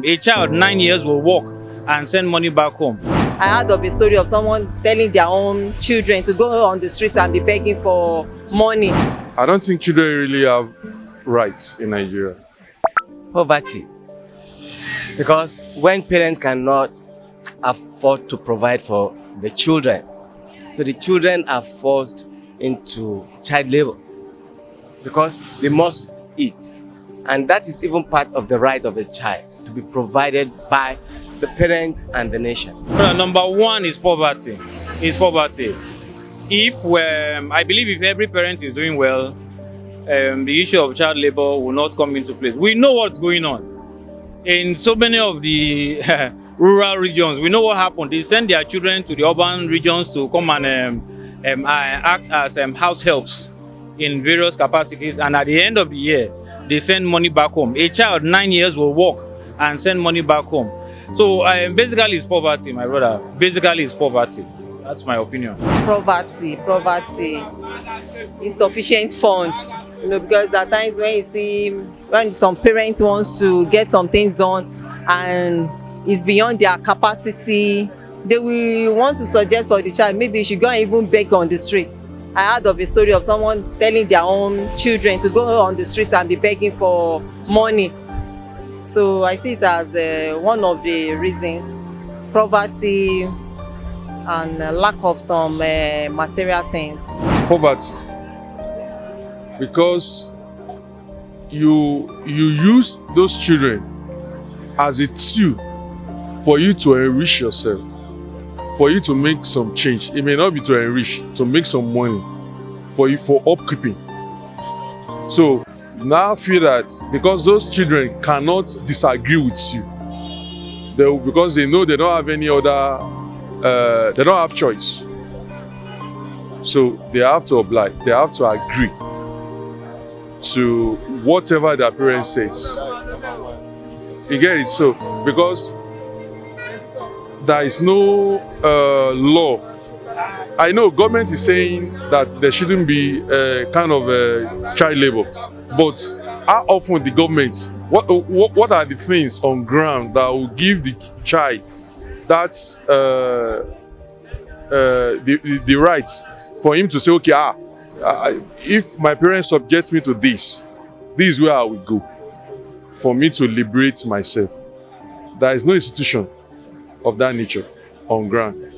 A child 9 years will work and send money back home. I heard of a story of someone telling their own children to go on the streets and be begging for money. I don't think children really have rights in Nigeria. Poverty. Because when parents cannot afford to provide for the children, so the children are forced into child labor because they must eat. And that is even part of the right of a child to be provided by the parent and the nation. Number one is poverty. I believe if every parent is doing well, the issue of child labor will not come into place. We know what's going on in so many of the rural regions. We know what happened. They send their children to the urban regions to come and act as house helps in various capacities, and at the end of the year they send money back home. A child 9 years will work and send money back home. So basically it's poverty, my brother. Basically it's poverty. That's my opinion. Poverty, insufficient fund. Because at times when some parents wants to get some things done and it's beyond their capacity, they will want to suggest for the child, maybe you should go and even beg on the streets. I heard of a story of someone telling their own children to go on the streets and be begging for money. So I see it as one of the reasons, poverty and lack of some material things. Poverty. Because you use those children as a tool for you to enrich yourself, for you to make some change. It may not be to enrich, to make some money for you, for upkeeping. So now I feel that because those children cannot disagree with you, because they know they don't have any other, they don't have choice. So they have to oblige, they have to agree to whatever their parents says. You get it? So because there is no law. I know government is saying that there shouldn't be kind of child labor, but how often the government, what are the things on ground that will give the child that's the rights for him to say, okay, if my parents subject me to this is where I will go for me to liberate myself. There is no institution of that nature on ground.